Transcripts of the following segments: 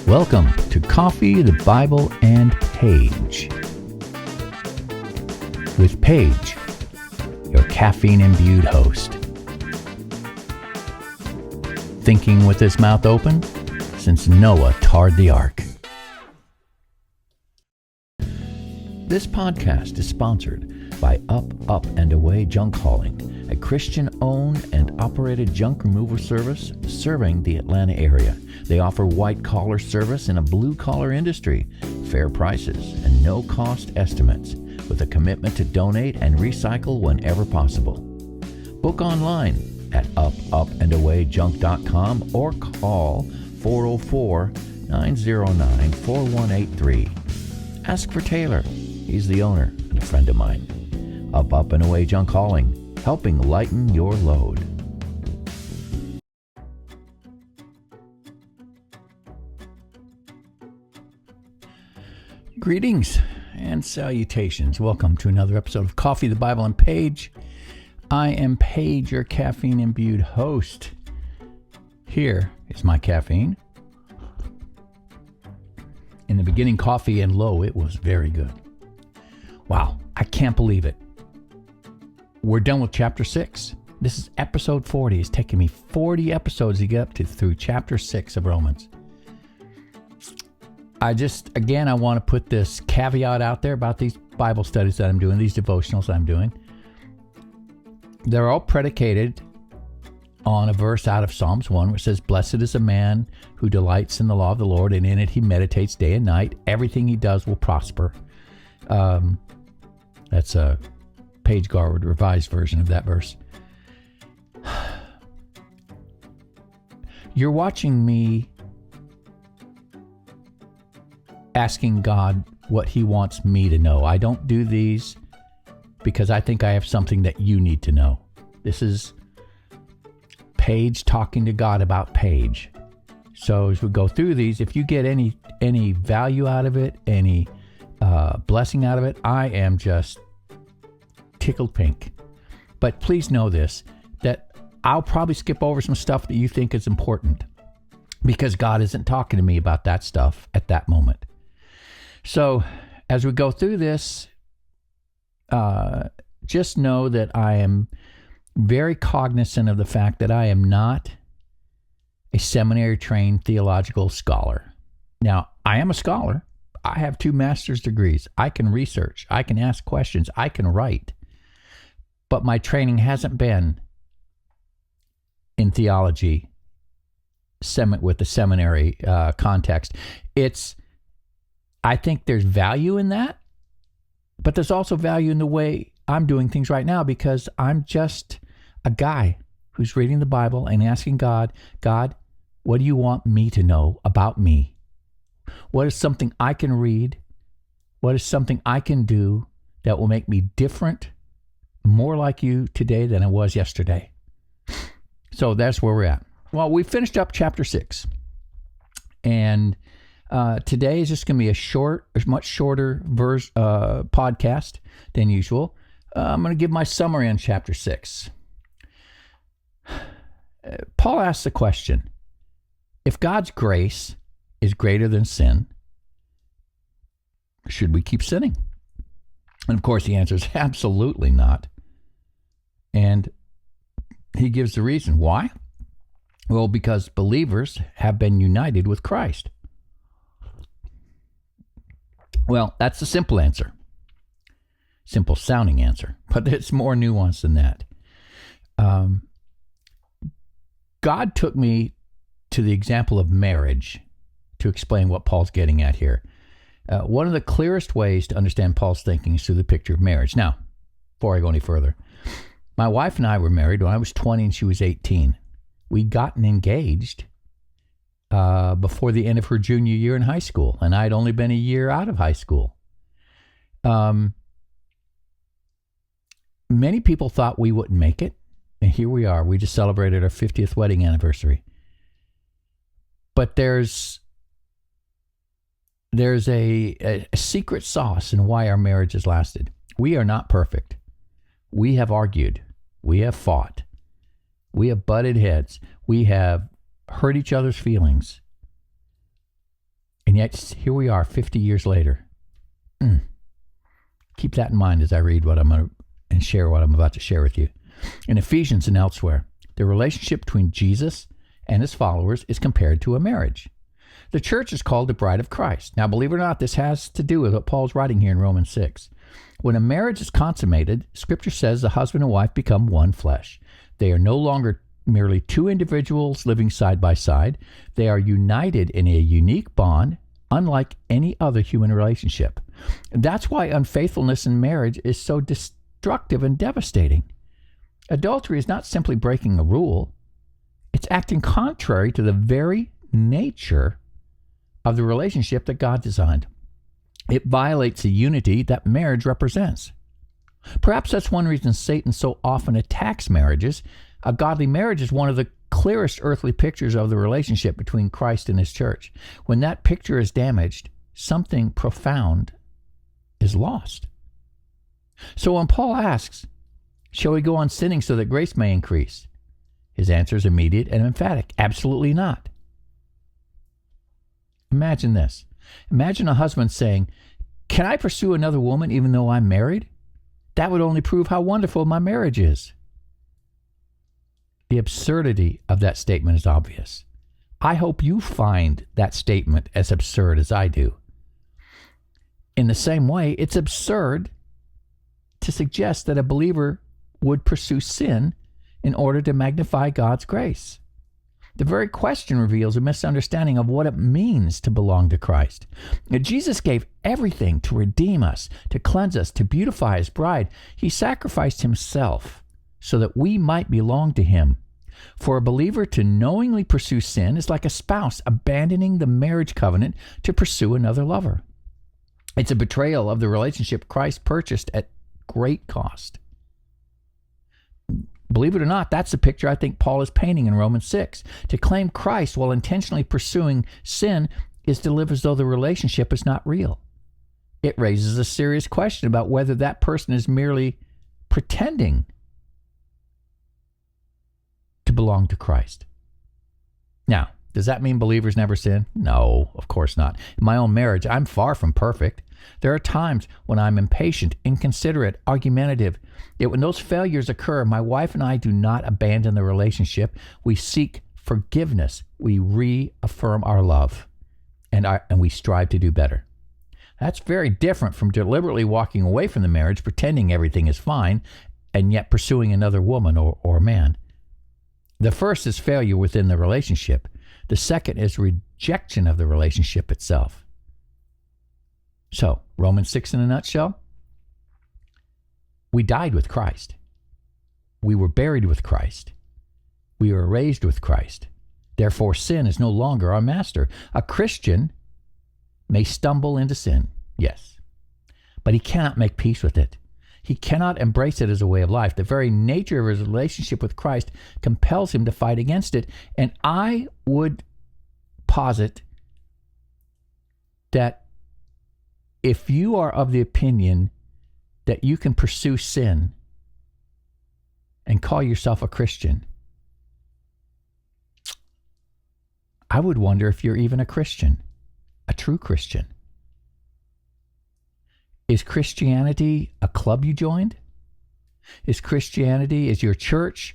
Welcome to Coffee, the Bible, and Paige. With Paige, your caffeine-imbued host. Thinking with his mouth open since Noah tarred the ark. This podcast is sponsored by Up and Away Junk Hauling, a Christian-owned and operated junk removal service serving the Atlanta area. They offer white-collar service in a blue-collar industry, fair prices, and no-cost estimates, with a commitment to donate and recycle whenever possible. Book online at upandawayjunk.com or call 404-909-4183. Ask for Taylor. He's the owner and a friend of mine. Up and Away Junk Hauling, helping lighten your load. Greetings and salutations. Welcome to another episode of Coffee, the Bible, and Paige. I am Paige, your caffeine-imbued host. Here is my caffeine. In the beginning, coffee and low, it was very good. Wow, I can't believe it. We're done with chapter 6. This is episode 40. It's taken me 40 episodes to get up through chapter 6 of Romans. I want to put this caveat out there about these Bible studies that I'm doing, these devotionals I'm doing. They're all predicated on a verse out of Psalms 1, which says, "Blessed is a man who delights in the law of the Lord, and in it he meditates day and night. Everything he does will prosper." That's a Page Garwood revised version of that verse. You're watching me asking God what he wants me to know. I don't do these because I think I have something that you need to know. This is Paige talking to God about Paige. So as we go through these, if you get any value out of it, any blessing out of it, I am just tickled pink. But please know this, that I'll probably skip over some stuff that you think is important because God isn't talking to me about that stuff at that moment. So as we go through this, just know that I am very cognizant of the fact that I am not a seminary-trained theological scholar. Now, I am a scholar. I have 2 master's degrees. I can research. I can ask questions. I can write. But my training hasn't been in theology with the seminary context. I think there's value in that, but there's also value in the way I'm doing things right now because I'm just a guy who's reading the Bible and asking God, what do you want me to know about me? What is something I can read? What is something I can do that will make me different, more like you today than I was yesterday? So that's where we're at. Well, we finished up chapter 6, and today is just going to be a much shorter podcast than usual. I'm going to give my summary on chapter 6. Paul asks the question, if God's grace is greater than sin, should we keep sinning? And of course the answer is absolutely not. And he gives the reason. Why? Well, because believers have been united with Christ. Well, that's the simple answer. Simple sounding answer, but it's more nuanced than that. God took me to the example of marriage to explain what Paul's getting at here. One of the clearest ways to understand Paul's thinking is through the picture of marriage. Now, before I go any further, my wife and I were married when I was 20 and she was 18. We'd gotten engaged before the end of her junior year in high school, and I'd only been a year out of high school. Many people thought we wouldn't make it, and here we are. We just celebrated our 50th wedding anniversary. But there's a secret sauce in why our marriage has lasted. We are not perfect. We have argued. We have fought. We have butted heads. We have hurt each other's feelings. And yet, here we are 50 years later. Keep that in mind as I read what I'm going to and share what I'm about to share with you. In Ephesians and elsewhere, the relationship between Jesus and his followers is compared to a marriage. The church is called the bride of Christ. Now, believe it or not, this has to do with what Paul's writing here in Romans 6. When a marriage is consummated, Scripture says the husband and wife become one flesh. They are no longer merely two individuals living side by side. They are united in a unique bond, unlike any other human relationship. That's why unfaithfulness in marriage is so destructive and devastating. Adultery is not simply breaking a rule. It's acting contrary to the very nature of the relationship that God designed. It violates the unity that marriage represents. Perhaps that's one reason Satan so often attacks marriages. A godly marriage is one of the clearest earthly pictures of the relationship between Christ and his church. When that picture is damaged, something profound is lost. So when Paul asks, shall we go on sinning so that grace may increase? His answer is immediate and emphatic. Absolutely not. Imagine this. Imagine a husband saying, can I pursue another woman even though I'm married? That would only prove how wonderful my marriage is. The absurdity of that statement is obvious. I hope you find that statement as absurd as I do. In the same way, it's absurd to suggest that a believer would pursue sin in order to magnify God's grace. The very question reveals a misunderstanding of what it means to belong to Christ. Now, Jesus gave everything to redeem us, to cleanse us, to beautify his bride. He sacrificed himself so that we might belong to him. For a believer to knowingly pursue sin is like a spouse abandoning the marriage covenant to pursue another lover. It's a betrayal of the relationship Christ purchased at great cost. Believe it or not, that's the picture I think Paul is painting in Romans 6. To claim Christ while intentionally pursuing sin is to live as though the relationship is not real. It raises a serious question about whether that person is merely pretending to belong to Christ. Now, does that mean believers never sin? No, of course not. In my own marriage, I'm far from perfect. There are times when I'm impatient, inconsiderate, argumentative. Yet when those failures occur, my wife and I do not abandon the relationship. We seek forgiveness. We reaffirm our love, and we strive to do better. That's very different from deliberately walking away from the marriage, pretending everything is fine, and yet pursuing another woman or man. The first is failure within the relationship. The second is rejection of the relationship itself. So, Romans 6 in a nutshell. We died with Christ. We were buried with Christ. We were raised with Christ. Therefore, sin is no longer our master. A Christian may stumble into sin, yes, but he cannot make peace with it. He cannot embrace it as a way of life. The very nature of his relationship with Christ compels him to fight against it. And I would posit that if you are of the opinion that you can pursue sin and call yourself a Christian, I would wonder if you're even a Christian, a true Christian. Is Christianity a club you joined? Is your church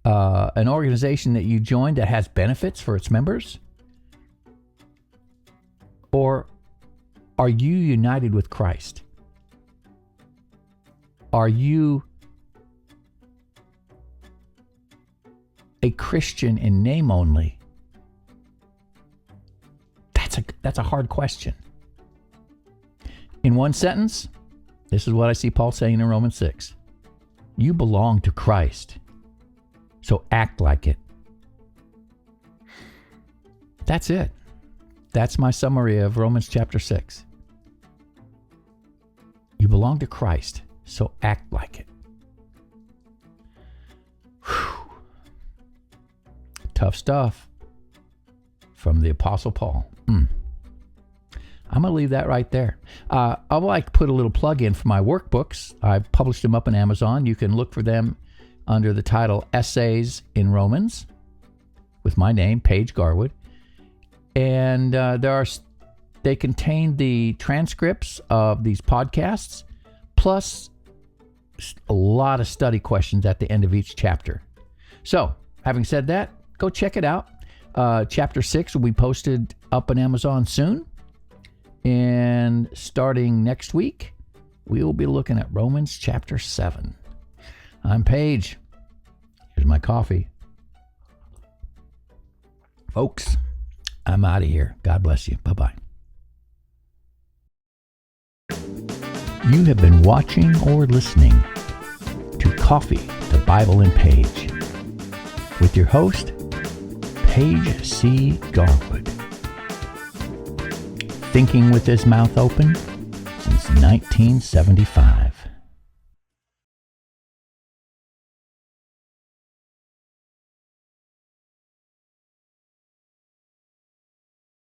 an organization that you joined that has benefits for its members? Or are you united with Christ? Are you a Christian in name only? That's a hard question. In one sentence, this is what I see Paul saying in Romans 6. You belong to Christ, so act like it. That's it. That's my summary of Romans chapter 6. You belong to Christ, so act like it. Whew. Tough stuff from the Apostle Paul. I'm going to leave that right there. I would like to put a little plug in for my workbooks. I've published them up on Amazon. You can look for them under the title Essays in Romans with my name, Paige Garwood. And there are They contain the transcripts of these podcasts, plus a lot of study questions at the end of each chapter. So, having said that, go check it out. Chapter 6 will be posted up on Amazon soon. And starting next week, we will be looking at Romans chapter 7. I'm Paige. Here's my coffee. Folks, I'm out of here. God bless you. Bye-bye. You have been watching or listening to Coffee, the Bible and Paige, with your host, Paige C. Garwood. Thinking with his mouth open since 1975.